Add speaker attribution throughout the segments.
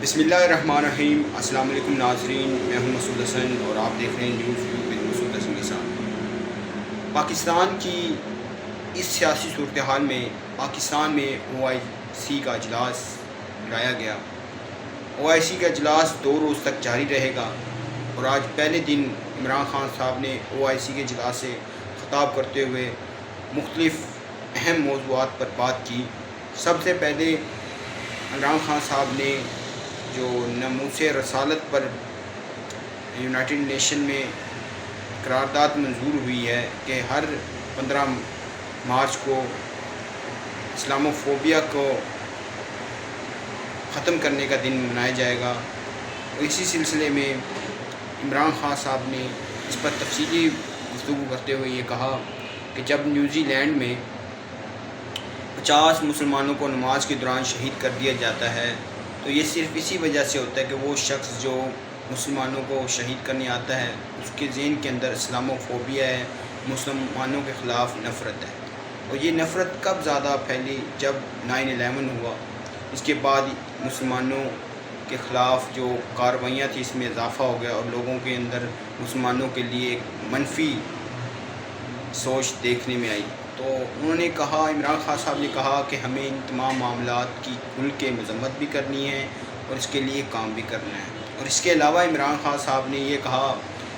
Speaker 1: بسم اللہ الرحمن الرحیم۔ السلام علیکم ناظرین، میں ہوں مسعود حسن اور آپ دیکھ رہے ہیں نیوز ویو ود مسعود حسن کے ساتھ۔ پاکستان کی اس سیاسی صورتحال میں پاکستان میں OIC کا اجلاس بلایا گیا۔ OIC کا اجلاس 2 روز تک جاری رہے گا اور آج پہلے دن عمران خان صاحب نے OIC کے اجلاس سے خطاب کرتے ہوئے مختلف اہم موضوعات پر بات کی۔ سب سے پہلے عمران خان صاحب نے جو ناموس رسالت پر یونائٹڈ نیشن میں قرارداد منظور ہوئی ہے کہ ہر 15 مارچ کو اسلاموفوبیا کو ختم کرنے کا دن منایا جائے گا، اور اسی سلسلے میں عمران خان صاحب نے اس پر تفصیلی گفتگو کرتے ہوئے یہ کہا کہ جب نیوزی لینڈ میں 50 مسلمانوں کو نماز کے دوران شہید کر دیا جاتا ہے تو یہ صرف اسی وجہ سے ہوتا ہے کہ وہ شخص جو مسلمانوں کو شہید کرنے آتا ہے اس کے ذہن کے اندر اسلاموفوبیا ہے، مسلمانوں کے خلاف نفرت ہے۔ اور یہ نفرت کب زیادہ پھیلی؟ جب 9/11 ہوا، اس کے بعد مسلمانوں کے خلاف جو کارروائیاں تھیں اس میں اضافہ ہو گیا اور لوگوں کے اندر مسلمانوں کے لیے ایک منفی سوچ دیکھنے میں آئی۔ تو انہوں نے کہا، عمران خان صاحب نے کہا کہ ہمیں ان تمام معاملات کی کھل کے مذمت بھی کرنی ہے اور اس کے لیے کام بھی کرنا ہے۔ اور اس کے علاوہ عمران خان صاحب نے یہ کہا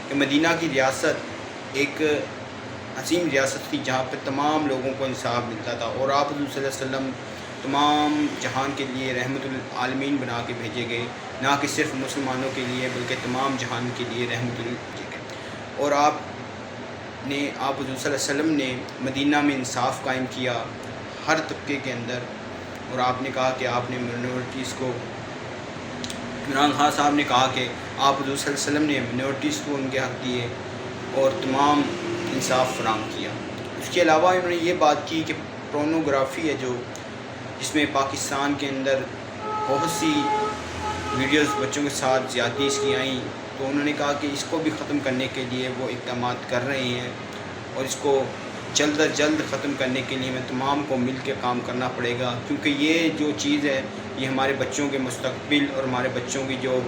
Speaker 1: کہ مدینہ کی ریاست ایک عظیم ریاست تھی جہاں پہ تمام لوگوں کو انصاف ملتا تھا، اور آپ حضور صلی اللہ علیہ وسلم تمام جہان کے لیے رحمت العالمین بنا کے بھیجے گئے، نہ کہ صرف مسلمانوں کے لیے بلکہ تمام جہان کے لیے رحمت العالمین۔ اور آپ حضور صلی اللہ علیہ وسلم نے مدینہ میں انصاف قائم کیا ہر طبقے کے اندر، اور آپ نے کہا کہ آپ نے منورٹیز کو، عمران خان صاحب نے کہا کہ آپ حضور صلی اللہ علیہ وسلم نے منورٹیز کو ان کے حق دیے اور تمام انصاف فراہم کیا۔ اس کے علاوہ انہوں نے یہ بات کی کہ پورنوگرافی ہے جس میں پاکستان کے اندر بہت سی ویڈیوز بچوں کے ساتھ زیادتیاں کی آئیں، تو انہوں نے کہا کہ اس کو بھی ختم کرنے کے لیے وہ اقدامات کر رہے ہیں، اور اس کو جلد از جلد ختم کرنے کے لیے ہمیں تمام کو مل کے کام کرنا پڑے گا، کیونکہ یہ جو چیز ہے یہ ہمارے بچوں کے مستقبل اور ہمارے بچوں کی جو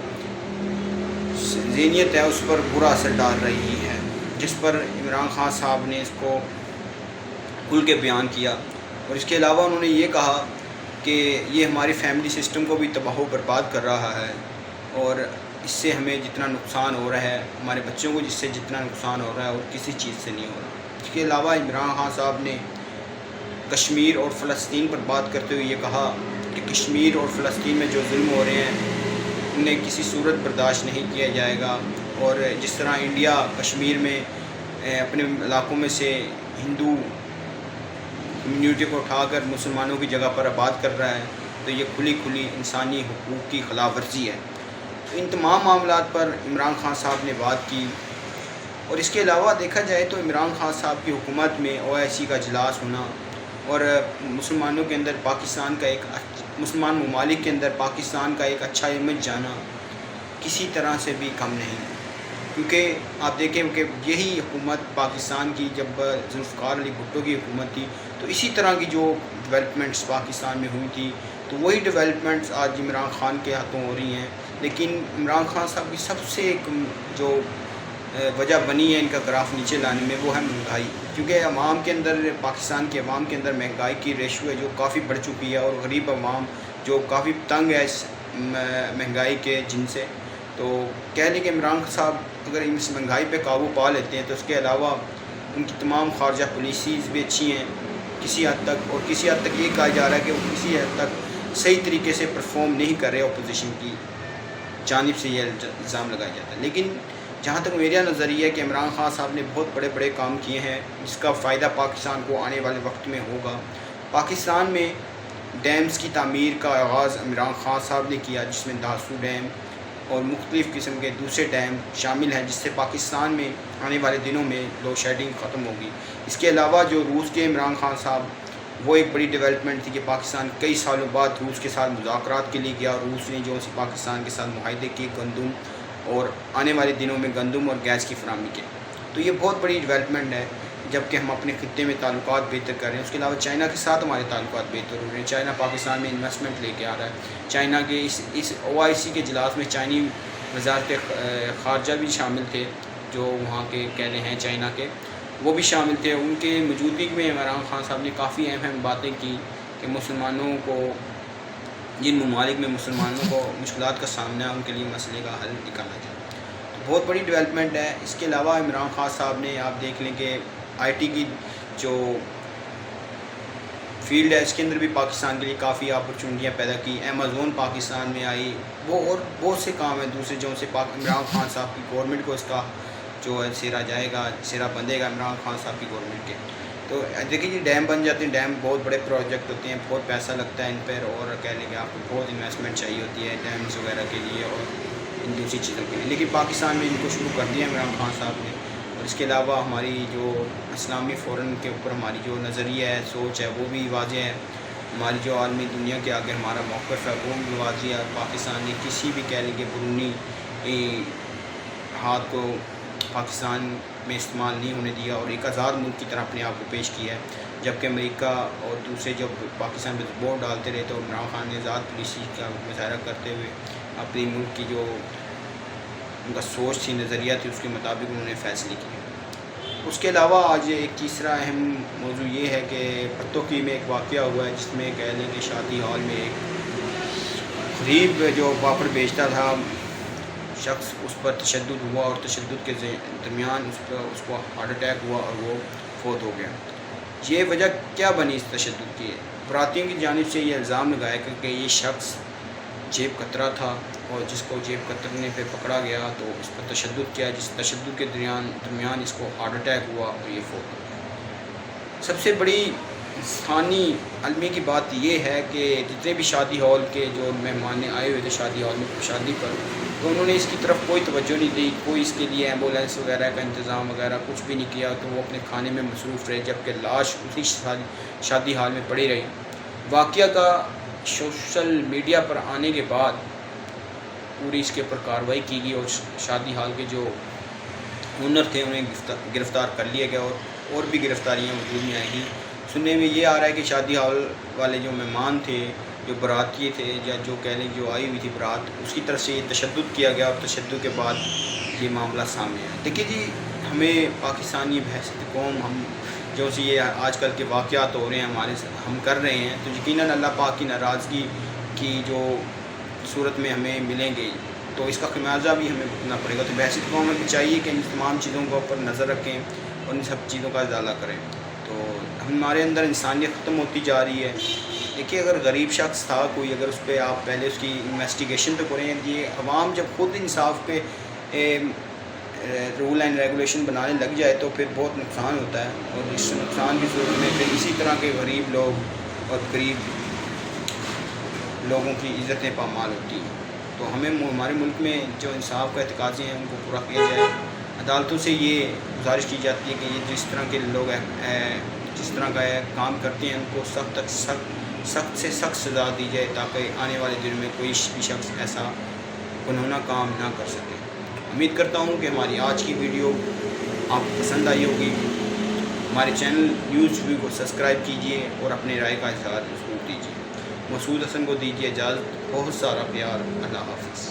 Speaker 1: ذہنیت ہے اس پر برا اثر ڈال رہی ہے، جس پر عمران خان صاحب نے اس کو کھل کے بیان کیا۔ اور اس کے علاوہ انہوں نے یہ کہا کہ یہ ہماری فیملی سسٹم کو بھی تباہ و برباد کر رہا ہے، اور اس سے ہمیں جتنا نقصان ہو رہا ہے، ہمارے بچوں کو جس سے جتنا نقصان ہو رہا ہے اور کسی چیز سے نہیں ہو رہا۔ اس کے علاوہ عمران خان صاحب نے کشمیر اور فلسطین پر بات کرتے ہوئے یہ کہا کہ کشمیر اور فلسطین میں جو ظلم ہو رہے ہیں انہیں کسی صورت برداشت نہیں کیا جائے گا، اور جس طرح انڈیا کشمیر میں اپنے علاقوں میں سے ہندو کمیونٹی کو اٹھا کر مسلمانوں کی جگہ پر آباد کر رہا ہے، تو یہ کھلی انسانی حقوق کی خلاف ورزی ہے۔ تو ان تمام معاملات پر عمران خان صاحب نے بات کی۔ اور اس کے علاوہ دیکھا جائے تو عمران خان صاحب کی حکومت میں OIC کا اجلاس ہونا اور مسلمانوں کے اندر مسلمان ممالک کے اندر پاکستان کا ایک اچھا امیج جانا کسی طرح سے بھی کم نہیں، کیونکہ آپ دیکھیں کہ یہی حکومت پاکستان کی جب ذوالفقار علی بھٹو کی حکومت تھی تو اسی طرح کی جو ڈیولپمنٹس پاکستان میں ہوئی تھی، تو وہی ڈیولپمنٹس آج عمران خان کے ہاتھوں ہو رہی ہیں۔ لیکن عمران خان صاحب کی سب سے ایک جو وجہ بنی ہے ان کا گراف نیچے لانے میں، وہ ہے مہنگائی، کیونکہ عوام کے اندر، پاکستان کے عوام کے اندر مہنگائی کی ریشو ہے جو کافی بڑھ چکی ہے، اور غریب عوام جو کافی تنگ ہے اس مہنگائی کے جن سے۔ تو کہہ لیں کہ عمران صاحب اگر اس مہنگائی پہ قابو پا لیتے ہیں تو اس کے علاوہ ان کی تمام خارجہ پالیسیز بھی اچھی ہیں کسی حد تک، اور کسی حد تک یہ کہا جا رہا ہے کہ وہ کسی حد تک صحیح طریقے سے پرفارم نہیں کر رہے، اپوزیشن کی جانب سے یہ الزام لگایا جاتا ہے۔ لیکن جہاں تک میرا نظریہ ہے کہ عمران خان صاحب نے بہت بڑے بڑے کام کیے ہیں جس کا فائدہ پاکستان کو آنے والے وقت میں ہوگا۔ پاکستان میں ڈیمز کی تعمیر کا آغاز عمران خان صاحب نے کیا، جس میں دھاسو ڈیم اور مختلف قسم کے دوسرے ڈیم شامل ہیں، جس سے پاکستان میں آنے والے دنوں میں لوڈ شیڈنگ ختم ہوگی۔ اس کے علاوہ جو روس کے عمران خان صاحب، وہ ایک بڑی ڈیولپمنٹ تھی کہ پاکستان کئی سالوں بعد روس کے ساتھ مذاکرات کے لیے گیا، اور روس نے جو پاکستان کے ساتھ معاہدے کیے گندم اور آنے والے دنوں میں گندم اور گیس کی فراہمی کے، تو یہ بہت بڑی ڈیولپمنٹ ہے۔ جبکہ ہم اپنے خطے میں تعلقات بہتر کر رہے ہیں. اس کے علاوہ چائنا کے ساتھ ہمارے تعلقات بہتر ہو رہے ہیں. چائنا پاکستان میں انویسٹمنٹ لے کے آ رہا ہے. چائنا کے اس OIC کے اجلاس میں چائنی وزارت خارجہ بھی شامل تھے, جو وہاں کے کہنے ہیں چائنا کے, وہ بھی شامل تھے. ان کے موجودگی میں عمران خان صاحب نے کافی اہم باتیں کی کہ مسلمانوں کو, جن ممالک میں مسلمانوں کو مشکلات کا سامنا ہے, ان کے لیے مسئلے کا حل نکالنا چاہیے. بہت بڑی ڈیولپمنٹ ہے. اس کے علاوہ عمران خان صاحب نے, آپ دیکھ لیں کہ IT کی جو فیلڈ ہے, اس کے اندر بھی پاکستان کے لیے کافی اپرچونٹیاں پیدا کی. Amazon پاکستان میں آئی, وہ اور بہت سے کام ہیں دوسرے جو سے عمران خان صاحب کی گورنمنٹ کو اس کا جو ہے سیرا جائے گا, سیرا بندھے گا عمران خان صاحب کی گورنمنٹ کے. تو دیکھیے جی, ڈیم بن جاتے ہیں. ڈیم بہت بڑے پروجیکٹ ہوتے ہیں, بہت پیسہ لگتا ہے ان پر, اور کہہ لیں کہ آپ کو بہت انویسٹمنٹ چاہیے ہوتی ہے ڈیمز وغیرہ کے لیے اور ان دوسری چیزوں کے لیے. لیکن پاکستان میں ان کو شروع کر دیا عمران خان صاحب نے. اور اس کے علاوہ ہماری جو اسلامی فورن کے اوپر ہماری جو نظریہ ہے, سوچ ہے, وہ بھی واضح ہے. ہماری جو عالمی دنیا کے آگے ہمارا موقف ہے وہ بھی واضح ہے. پاکستان نے کسی بھی کہہ لیں کہ بیرونی ہاتھ کو پاکستان میں استعمال نہیں ہونے دیا, اور ایک آزاد ملک کی طرح اپنے آپ کو پیش کیا ہے. جبکہ امریکہ اور دوسرے جب پاکستان پہ ووٹ ڈالتے رہے تو عمران خان نے آزاد پالیسی کا مظاہرہ کرتے ہوئے اپنی ملک کی جو ان کا سوچ تھی, نظریہ تھی, اس کے مطابق انہوں نے فیصلے کیے. اس کے علاوہ آج ایک تیسرا اہم موضوع یہ ہے کہ پتوکی میں ایک واقعہ ہوا ہے, جس میں کہہ لیں کہ شادی ہال میں ایک غریب جو پاپڑ بیچتا تھا شخص, اس پر تشدد ہوا, اور تشدد کے درمیان اس کو ہارٹ اٹیک ہوا اور وہ فوت ہو گیا. یہ وجہ کیا بنی اس تشدد کی؟ براتیوں کی جانب سے یہ الزام لگایا کہ یہ شخص جیب کترا تھا, اور جس کو جیب کترنے پہ پکڑا گیا تو اس پر تشدد کیا, جس تشدد کے درمیان اس کو ہارٹ اٹیک ہوا اور یہ فوت ہو گیا. سب سے بڑی ثانی علمی کی بات یہ ہے کہ جتنے بھی شادی ہال کے جو مہمان آئے ہوئے تھے شادی ہال میں شادی پر, تو انہوں نے اس کی طرف کوئی توجہ نہیں دی, کوئی اس کے لیے ایمبولینس وغیرہ کا انتظام وغیرہ کچھ بھی نہیں کیا. تو وہ اپنے کھانے میں مصروف رہے, جبکہ لاش اسی شادی ہال میں پڑی رہی. واقعہ کا سوشل میڈیا پر آنے کے بعد پوری اس کے اوپر کارروائی کی گئی, اور شادی ہال کے جو اونر تھے انہیں گرفتار کر لیا گیا, اور بھی گرفتاریاں وجود میں آئیں گی. سننے میں یہ آ رہا ہے کہ شادی ہال والے جو مہمان تھے, جو باراتی تھے, یا جو کہہ لیں جو آئی ہوئی تھی برات, اس کی طرف سے یہ تشدد کیا گیا, اور تشدد کے بعد یہ معاملہ سامنے آیا. دیکھیے جی, ہمیں پاکستانی بحیثیت قوم, ہم جو سی یہ آج کل کے واقعات ہو رہے ہیں ہمارے ہم کر رہے ہیں, تو یقیناً اللہ پاک کی ناراضگی کی جو صورت میں ہمیں ملیں گے, تو اس کا خمیازہ بھی ہمیں بھگتنا پڑے گا. تو بحیثیت قوم ہمیں چاہیے کہ ان تمام چیزوں کے اوپر نظر رکھیں اور ان سب چیزوں کا ازالہ کریں. تو ہمارے اندر انسانیت ختم ہوتی جا رہی ہے. دیکھیے, اگر غریب شخص تھا کوئی, اگر اس پہ آپ پہلے اس کی انویسٹیگیشن تو کریں. یہ عوام جب خود انصاف پہ رول اینڈ ریگولیشن بنانے لگ جائے تو پھر بہت نقصان ہوتا ہے, اور اس نقصان کی صورت میں پھر اسی طرح کے غریب لوگ اور غریب لوگوں کی عزتیں پامال ہوتی ہیں. تو ہمیں ہمارے ملک میں جو انصاف کا تقاضے ہیں ان کو پورا کیا جائے. عدالتوں سے یہ گزارش کی جاتی ہے کہ یہ جس طرح کے لوگ جس طرح کا کام کرتے ہیں ان کو سخت سے سخت سزا دی جائے, تاکہ آنے والے دن میں کوئی بھی شخص ایسا گناہگار کام نہ کر سکے. امید کرتا ہوں کہ ہماری آج کی ویڈیو آپ کو پسند آئی ہوگی. ہمارے چینل نیوز ویو کو سبسکرائب کیجیے اور اپنے رائے کا اظہار ضرور دیجیے. مسعود حسن کو دیجیے اجازت. بہت سارا پیار. اللہ حافظ.